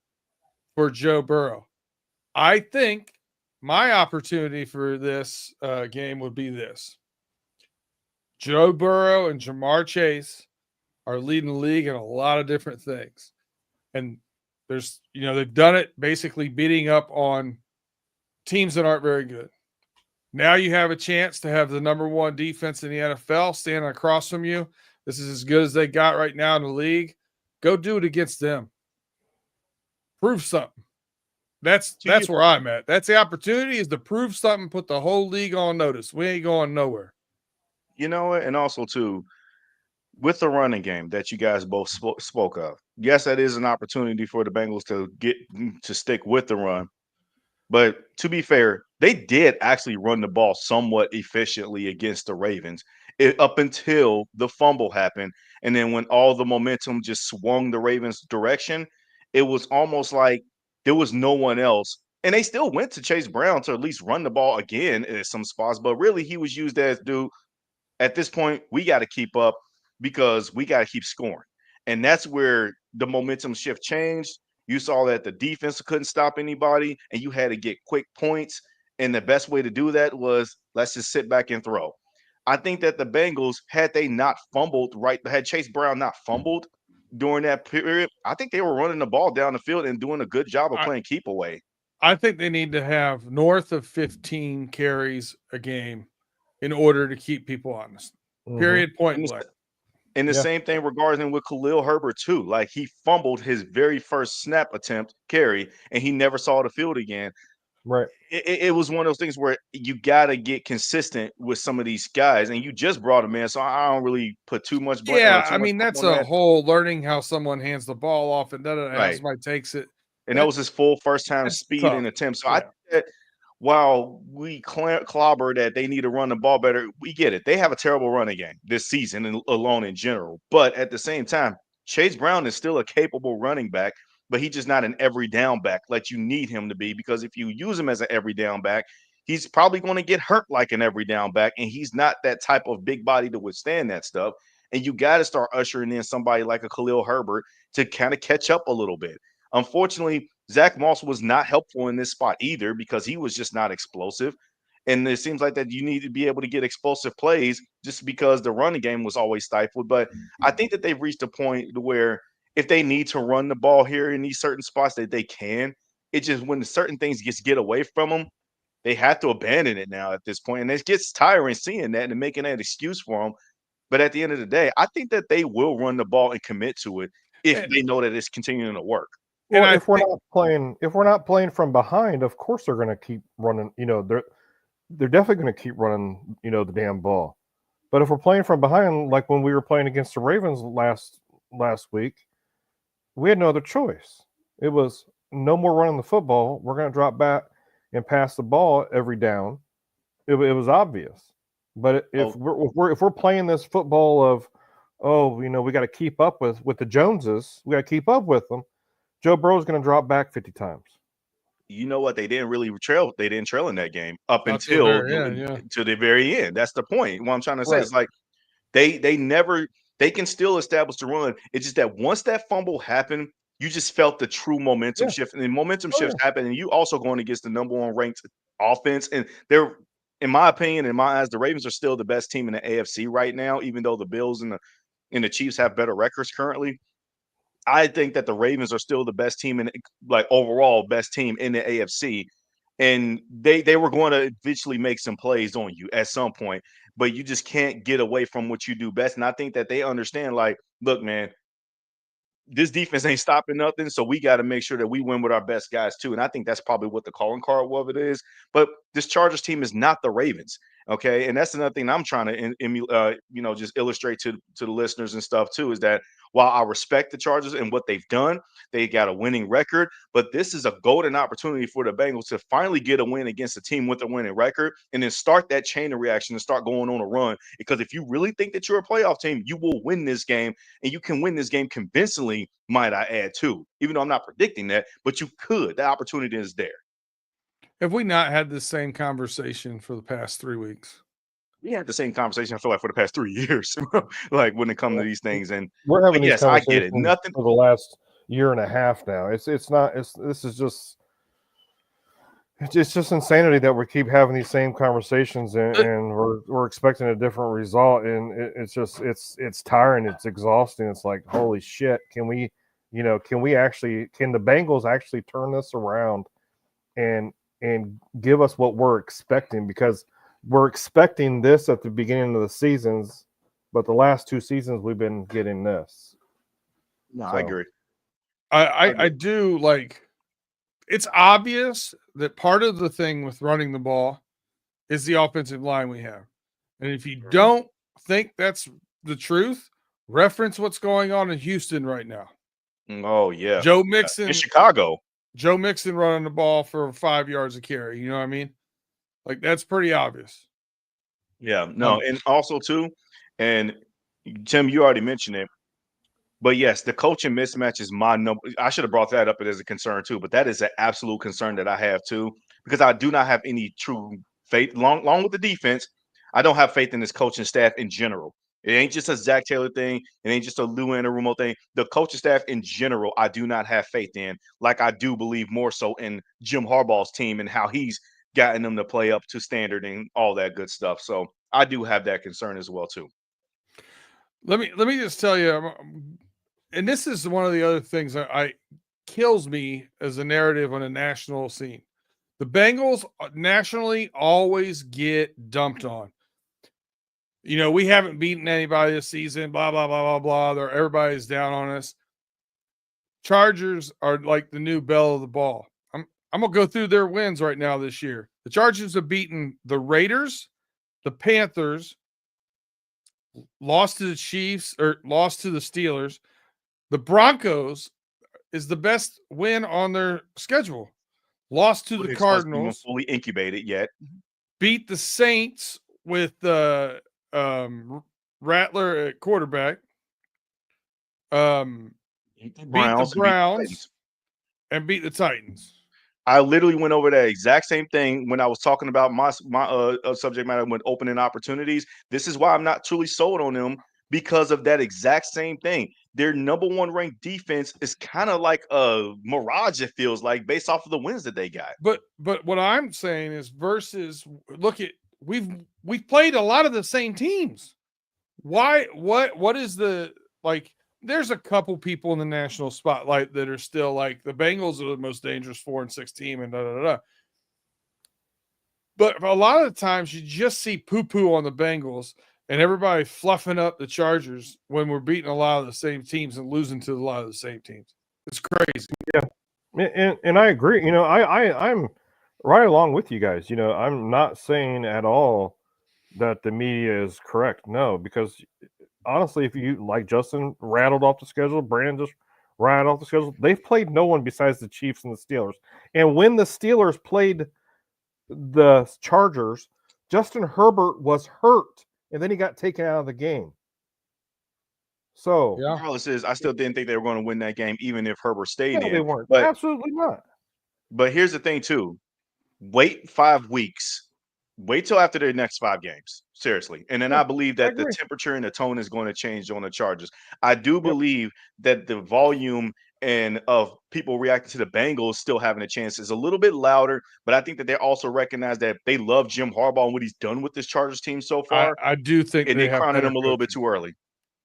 for Joe Burrow. I think my opportunity for this game would be this. Joe Burrow and Jamar Chase are leading the league in a lot of different things. And there's, they've done it basically beating up on teams that aren't very good. Now you have a chance to have the number one defense in the NFL standing across from you. This is as good as they got right now in the league. Go do it against them. Prove something. That's where I'm at. That's the opportunity, is to prove something, put the whole league on notice. We ain't going nowhere. You know what? And also, too, with the running game that you guys both spoke of, yes, that is an opportunity for the Bengals to get to stick with the run. But to be fair, they did actually run the ball somewhat efficiently against the Ravens up until the fumble happened. And then when all the momentum just swung the Ravens' direction, it was almost like there was no one else. And they still went to Chase Brown to at least run the ball again in some spots. But really, he was used as, dude, at this point, we got to keep up because we got to keep scoring. And that's where the momentum shift changed. You saw that the defense couldn't stop anybody, and you had to get quick points. And the best way to do that was, let's just sit back and throw. I think that the Bengals, had Chase Brown not fumbled during that period, I think they were running the ball down the field and doing a good job of playing keep away. I think they need to have north of 15 carries a game in order to keep people honest. Period, point blank. And the same thing regarding with Khalil Herbert, too. Like, he fumbled his very first snap attempt carry, and he never saw the field again. Right. It was one of those things where you got to get consistent with some of these guys, and you just brought them in, so I don't really put too much. That's a whole learning how someone hands the ball off and how somebody takes it. And that was his full first-time speed and attempt. So I think that while we clobber that they need to run the ball better, we get it. They have a terrible running game this season and alone in general. But at the same time, Chase Brown is still a capable running back, but he's just not an every down back like you need him to be, because if you use him as an every down back, he's probably going to get hurt like an every down back, and he's not that type of big body to withstand that stuff. And you got to start ushering in somebody like a Khalil Herbert to kind of catch up a little bit. Unfortunately, Zach Moss was not helpful in this spot either, because he was just not explosive. And it seems like that you need to be able to get explosive plays just because the running game was always stifled. But I think that they've reached a point where if they need to run the ball here in these certain spots, that they can. It just, when certain things get away from them, they have to abandon it now at this point. And it gets tiring seeing that and making that excuse for them. But at the end of the day, I think that they will run the ball and commit to it if they know that it's continuing to work. Well, if we're not playing from behind, of course they're going to keep running. They're definitely going to keep running. The damn ball. But if we're playing from behind, like when we were playing against the Ravens last week, we had no other choice. It was no more running the football. We're going to drop back and pass the ball every down. It was obvious. But if we're playing this football of, we got to keep up with the Joneses, we got to keep up with them, Joe Burrow's going to drop back 50 times. You know what? They didn't really trail. They didn't trail in that game up until to the very end. That's the point. What I'm trying to say is, like, they can still establish the run. It's just that once that fumble happened, you just felt the true momentum shift, and the momentum shifts happen. And you also going against the number one ranked offense, and they're, in my opinion, in my eyes, the Ravens are still the best team in the AFC right now, even though the Bills and the Chiefs have better records currently. I think that the Ravens are still the best team overall best team in the AFC. And they were going to eventually make some plays on you at some point, but you just can't get away from what you do best. And I think that they understand, like, look, man, this defense ain't stopping nothing, so we got to make sure that we win with our best guys too. And I think that's probably what the calling card of it is. But this Chargers team is not the Ravens, okay? And that's another thing I'm trying to, just illustrate to the listeners and stuff too, is that while I respect the Chargers and what they've done, they got a winning record. But this is a golden opportunity for the Bengals to finally get a win against a team with a winning record and then start that chain of reaction and start going on a run. Because if you really think that you're a playoff team, you will win this game, and you can win this game convincingly, might I add, too. Even though I'm not predicting that, but you could. The opportunity is there. Have we not had this same conversation for the past 3 weeks? We had the same conversation, I feel like, for the past 3 years, like when it comes to these things. And We're having these yes, I get it. conversations Nothing. for the last year and a half now. This is just it's just insanity that we keep having these same conversations and we're expecting a different result, and it's tiring, it's exhausting. It's like, holy shit, can the Bengals actually turn this around and give us what we're expecting? Because we're expecting this at the beginning of the seasons, but the last 2 seasons we've been getting this. No, I agree. I do, like, it's obvious that part of the thing with running the ball is the offensive line we have. And if you don't think that's the truth, reference what's going on in Houston right now. Oh, yeah. Joe Mixon. In Chicago. Joe Mixon running the ball for 5 yards a carry. You know what I mean? Like, that's pretty obvious. Yeah, no, and also too, and Tim, you already mentioned it, but yes, the coaching mismatch is my number. I should have brought that up as a concern too, but that is an absolute concern that I have too, because I do not have any true faith. Along with the defense, I don't have faith in this coaching staff in general. It ain't just a Zach Taylor thing. It ain't just a Lou Anarumo thing. The coaching staff in general, I do not have faith in, like I do believe more so in Jim Harbaugh's team and how he's gotten them to play up to standard and all that good stuff. So I do have that concern as well too. Let me just tell you, and this is one of the other things that I kills me as a narrative on a national scene. The Bengals nationally always get dumped on. You know, we haven't beaten anybody this season, blah, blah, blah, blah, blah. Everybody's down on us. Chargers are like the new belle of the ball. I'm going to go through their wins right now this year. The Chargers have beaten the Raiders, the Panthers, lost to the Chiefs, or lost to the Steelers. The Broncos is the best win on their schedule. Lost to the Cardinals. Fully incubated yet. Beat the Saints with the Rattler at quarterback. Beat the Browns and beat the Titans. I literally went over that exact same thing when I was talking about my subject matter with opening opportunities. This is why I'm not truly sold on them, because of that exact same thing. Their number 1 ranked defense is kind of like a mirage, it feels like, based off of the wins that they got. But what I'm saying is, versus, look at, we've played a lot of the same teams. Why? What is the, like? There's a couple people in the national spotlight that are still like, the Bengals are the most dangerous 4-6 team, and da da da. But a lot of the times you just see poo-poo on the Bengals and everybody fluffing up the Chargers when we're beating a lot of the same teams and losing to a lot of the same teams. It's crazy. Yeah, and I agree. You know, I'm right along with you guys. You know, I'm not saying at all that the media is correct. No, because honestly, if you, like Justin rattled off the schedule, Brandon just rattled off the schedule, they've played no one besides the Chiefs and the Steelers. And when the Steelers played the Chargers, Justin Herbert was hurt, and then he got taken out of the game. So, regardless, I still didn't think they were going to win that game, even if Herbert stayed in. They weren't. But absolutely not. But here's the thing, too. Wait 5 weeks. Wait till after their next 5 games. Seriously. And then I believe that the temperature and the tone is going to change on the Chargers. I do believe that the volume and of people reacting to the Bengals still having a chance is a little bit louder, but I think that they also recognize that they love Jim Harbaugh and what he's done with this Chargers team so far. I do think they're crowning him a little bit too early.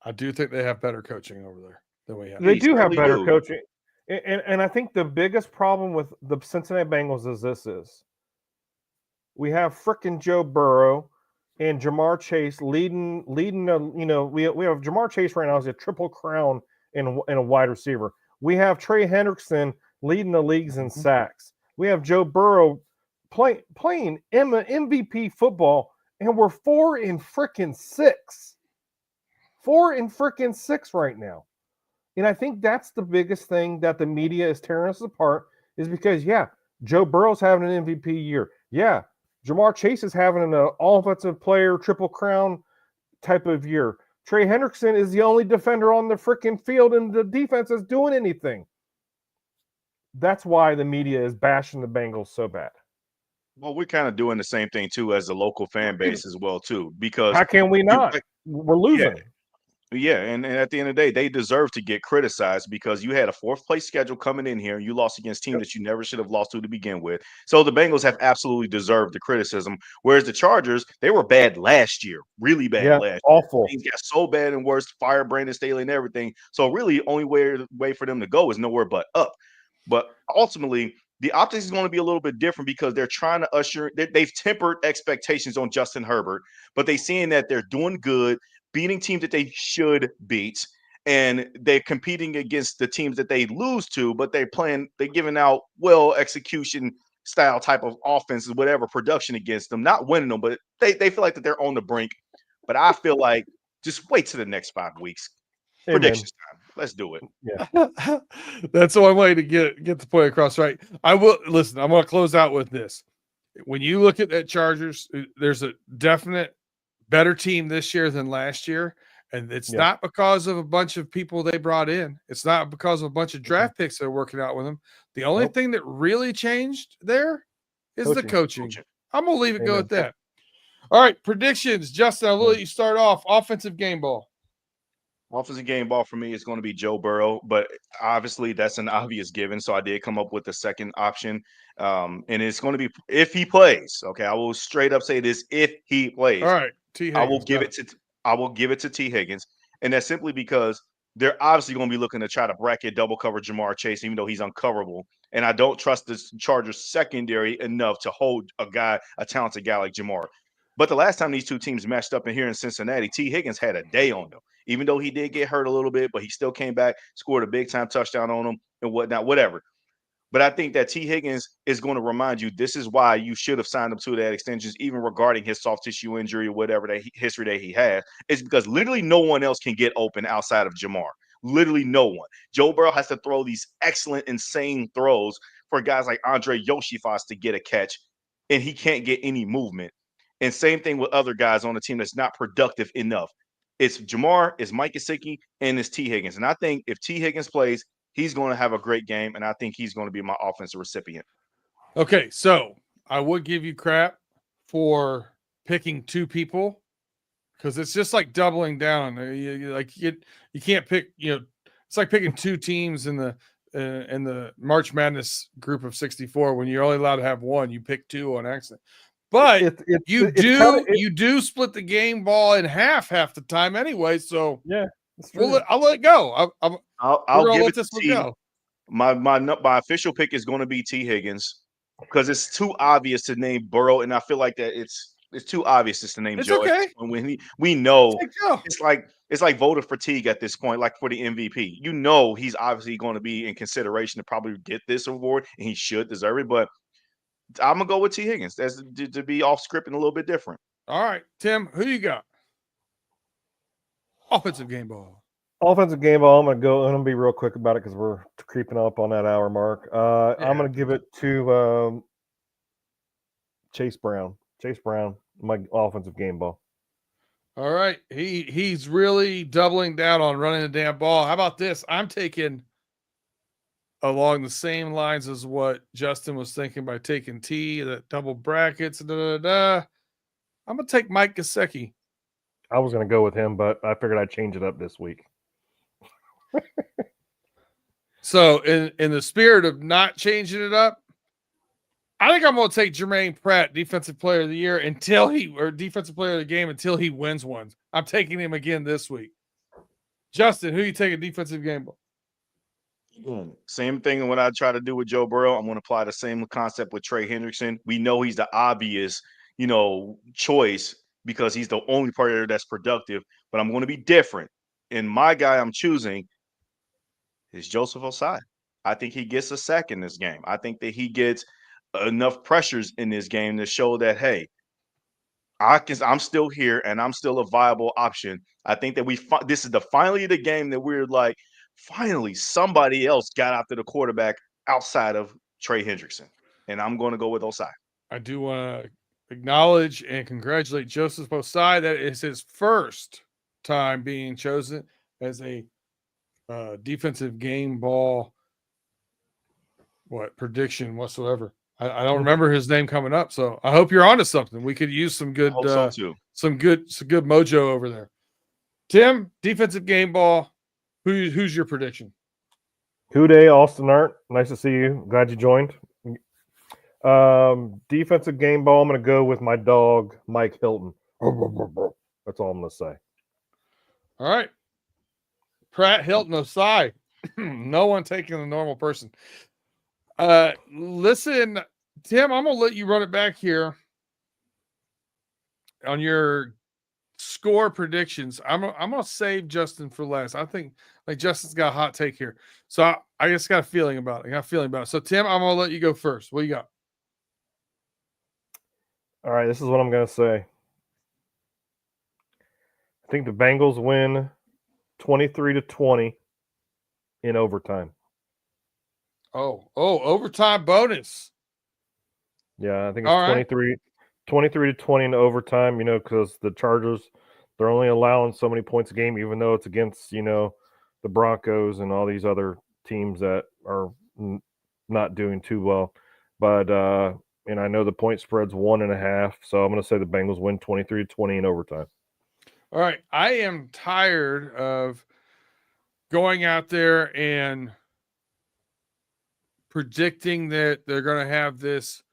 I do think they have better coaching over there than we have. They do have better coaching. And I think the biggest problem with the Cincinnati Bengals is we have frickin' Joe Burrow and Jamar Chase leading we have Jamar Chase right now as a triple crown in a wide receiver. We have Trey Hendrickson leading the leagues in sacks. We have Joe Burrow playing MVP football, and we're 4-6. 4-6 right now. And I think that's the biggest thing that the media is tearing us apart is because, Joe Burrow's having an MVP year. Yeah, Jamar Chase is having an offensive player triple crown type of year. Trey Hendrickson is the only defender on the freaking field, and the defense is doing anything. That's why the media is bashing the Bengals so bad. Well, we're kind of doing the same thing too as the local fan base as well too, because how can we not? We're losing. Yeah, and at the end of the day, they deserve to get criticized because you had a fourth place schedule coming in here. You lost against teams that you never should have lost to begin with. So the Bengals have absolutely deserved the criticism. Whereas the Chargers, they were bad last year, really bad last year. Awful. Things got so bad and worse, fire Brandon Staley and everything. So really, only way for them to go is nowhere but up. But ultimately, the optics is going to be a little bit different because they're trying to they've tempered expectations on Justin Herbert, but they seeing that they're doing good, beating teams that they should beat, and they're competing against the teams that they lose to, but they're giving out execution style type of offenses, whatever production against them, not winning them, but they feel like that they're on the brink. But I feel like just wait till the next 5 weeks. Amen. Predictions time. Let's do it. Yeah. That's one way to get the point across, right? I will listen. I'm going to close out with this. When you look at that Chargers, there's a definite better team this year than last year, and it's not because of a bunch of people they brought in. It's not because of a bunch of draft picks that are working out with them. The only thing that really changed there is the coaching. I'm going to leave it go at that. All right, predictions. Justin, I'll let you start off. Offensive game ball. Offensive game ball for me is going to be Joe Burrow, but obviously that's an obvious given. So I did come up with the second option, and it's going to be if he plays. Okay, I will straight up say this: if he plays, all right. T. Higgins, I will give it to T. Higgins, and that's simply because they're obviously going to be looking to try to bracket double cover Jamar Chase, even though he's uncoverable. And I don't trust this Chargers secondary enough to hold a talented guy like Jamar. But the last time these two teams matched up in here in Cincinnati, T. Higgins had a day on them. Even though he did get hurt a little bit, but he still came back, scored a big-time touchdown on them and whatnot, whatever. But I think that T. Higgins is going to remind you this is why you should have signed him to that extension, even regarding his soft tissue injury or whatever history that he has. It's because literally no one else can get open outside of Jamar. Literally no one. Joe Burrow has to throw these excellent, insane throws for guys like Andre Yoshifas to get a catch, and he can't get any movement. And same thing with other guys on the team that's not productive enough. It's Jamar, it's Mike Gesicki, and it's T. Higgins. And I think if T. Higgins plays, he's going to have a great game, and I think he's going to be my offensive recipient. Okay, so I would give you crap for picking two people because it's just like doubling down. You can't pick. It's like picking two teams in the March Madness group of 64 when you're only allowed to have one. You pick two on accident. But you do split the game ball in half the time anyway. So I'll let it go. I'll give it to T. My official pick is going to be T. Higgins because it's too obvious to name Burrow, and I feel like that it's too obvious just to name Joe. Okay. When we know it's like voter fatigue at this point, like for the MVP. You know he's obviously going to be in consideration to probably get this award, and he should deserve it. But I'm gonna go with T. Higgins to be off script and a little bit different. All right, Tim, who you got? Offensive game ball. Offensive game ball. I'm gonna be real quick about it because we're creeping up on that hour mark. I'm gonna give it to Chase Brown. Chase Brown, my offensive game ball. All right, he's really doubling down on running the damn ball. How about this? I'm taking along the same lines as what Justin was thinking by taking T, the double brackets, I'm going to take Mike Gesicki. I was going to go with him, but I figured I'd change it up this week. So in the spirit of not changing it up, I think I'm going to take Jermaine Pratt, Defensive Player of the Year, Defensive Player of the Game until he wins one. I'm taking him again this week. Justin, who you taking defensive game ball? Same thing when I try to do with Joe Burrow. I'm going to apply the same concept with Trey Hendrickson. We know he's the obvious, choice because he's the only player that's productive, but I'm going to be different. And my guy I'm choosing is Joseph Ossai. I think he gets a sack in this game. I think that he gets enough pressures in this game to show that, hey, I'm still here and I'm still a viable option. I think that this is finally the game that we're like, finally somebody else got after the quarterback outside of Trey Hendrickson. And I'm going to go with Osai. I do want to acknowledge and congratulate Joseph Osai. That is his first time being chosen as a defensive game ball prediction whatsoever. I don't remember his name coming up, so I hope you're onto something. We could use some good, I hope so too. some good mojo over there. Tim, defensive game ball. Who's your prediction? Day, Austin Art. Nice to see you. Glad you joined. Defensive game ball. I'm going to go with my dog, Mike Hilton. That's all I'm going to say. All right. Pratt Hilton aside, no one taking the normal person. Listen, Tim, I'm going to let you run it back here on your score predictions. I'm going to save Justin for last. I think Justin's got a hot take here. So I just got a feeling about it. So Tim, I'm going to let you go first. What do you got? All right. This is what I'm going to say. I think the Bengals win 23-20 in overtime. Oh, overtime bonus. Yeah, I think it's 23-20 in overtime, because the Chargers, they're only allowing so many points a game, even though it's against, the Broncos and all these other teams that are not doing too well. But, and I know the point spread's 1.5, so I'm going to say the Bengals win 23-20 in overtime. All right. I am tired of going out there and predicting that they're going to have this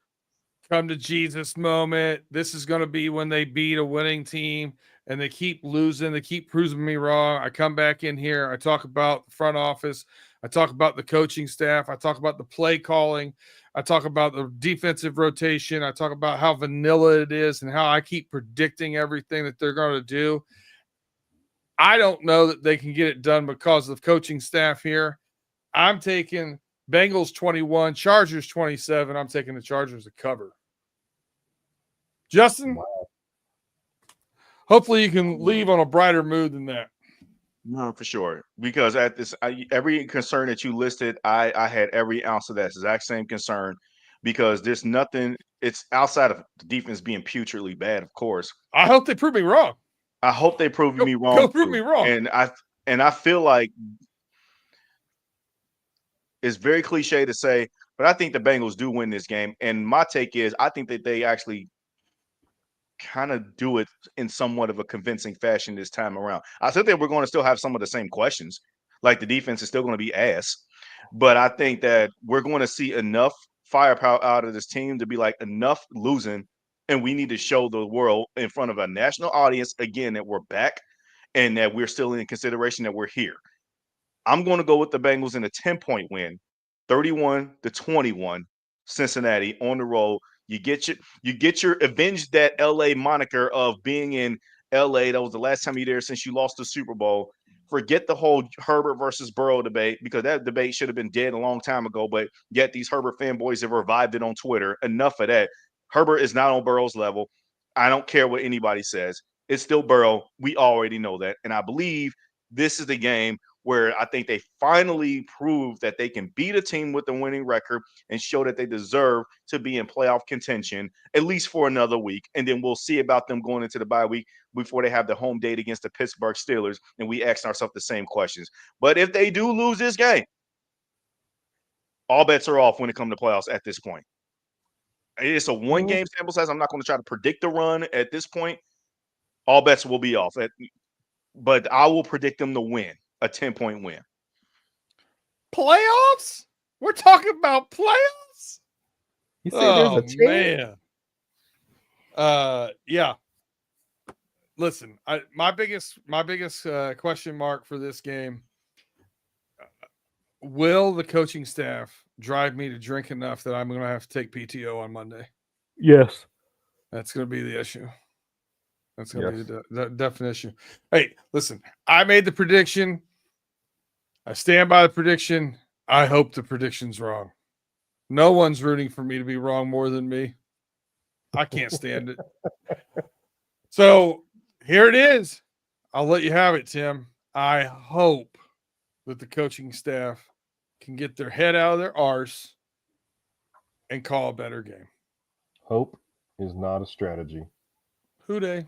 come to Jesus moment. This is going to be when they beat a winning team and they keep losing. They keep proving me wrong. I come back in here. I talk about the front office. I talk about the coaching staff. I talk about the play calling. I talk about the defensive rotation. I talk about how vanilla it is and how I keep predicting everything that they're going to do. I don't know that they can get it done because of coaching staff here. I'm taking Bengals 21, Chargers 27. I'm taking the Chargers to cover. Justin, wow. Hopefully you can leave on a brighter mood than that. No, for sure. Because at this, every concern that you listed, I had every ounce of that exact same concern. Because there's nothing. It's outside of the defense being putridly bad, of course. I hope they prove me wrong. I hope they prove me wrong. Go prove me wrong. And I feel like it's very cliche to say, but I think the Bengals do win this game. And my take is I think that they actually kind of do it in somewhat of a convincing fashion this time around. I still think we're going to still have some of the same questions. Like the defense is still going to be ass. But I think that we're going to see enough firepower out of this team to be like enough losing. And we need to show the world in front of a national audience again that we're back and that we're still in consideration that we're here. I'm going to go with the Bengals in a 10-point win, 31-21, Cincinnati on the road. You get your avenge that LA moniker of being in LA. That was the last time you were there since you lost the Super Bowl. Forget the whole Herbert versus Burrow debate because that debate should have been dead a long time ago. But yet these Herbert fanboys have revived it on Twitter. Enough of that. Herbert is not on Burrow's level. I don't care what anybody says. It's still Burrow. We already know that. And I believe this is the game where I think they finally prove that they can beat a team with a winning record and show that they deserve to be in playoff contention, at least for another week. And then we'll see about them going into the bye week before they have the home date against the Pittsburgh Steelers. And we ask ourselves the same questions. But if they do lose this game, all bets are off when it comes to playoffs at this point. It's a one-game sample size. I'm not going to try to predict the run at this point. All bets will be off. But I will predict them to win. A 10-point win. Playoffs? We're talking about playoffs? You say there's a team? Man. Yeah. Listen, my biggest question mark for this game, will the coaching staff drive me to drink enough that I'm going to have to take PTO on Monday? Yes. That's going to be the issue. That's going to be the definition. Hey, listen, I made the prediction. I stand by the prediction. I hope the prediction's wrong. No one's rooting for me to be wrong more than me. I can't stand it. So here it is. I'll let you have it, Tim. I hope that the coaching staff can get their head out of their arse and call a better game. Hope is not a strategy. Who dey?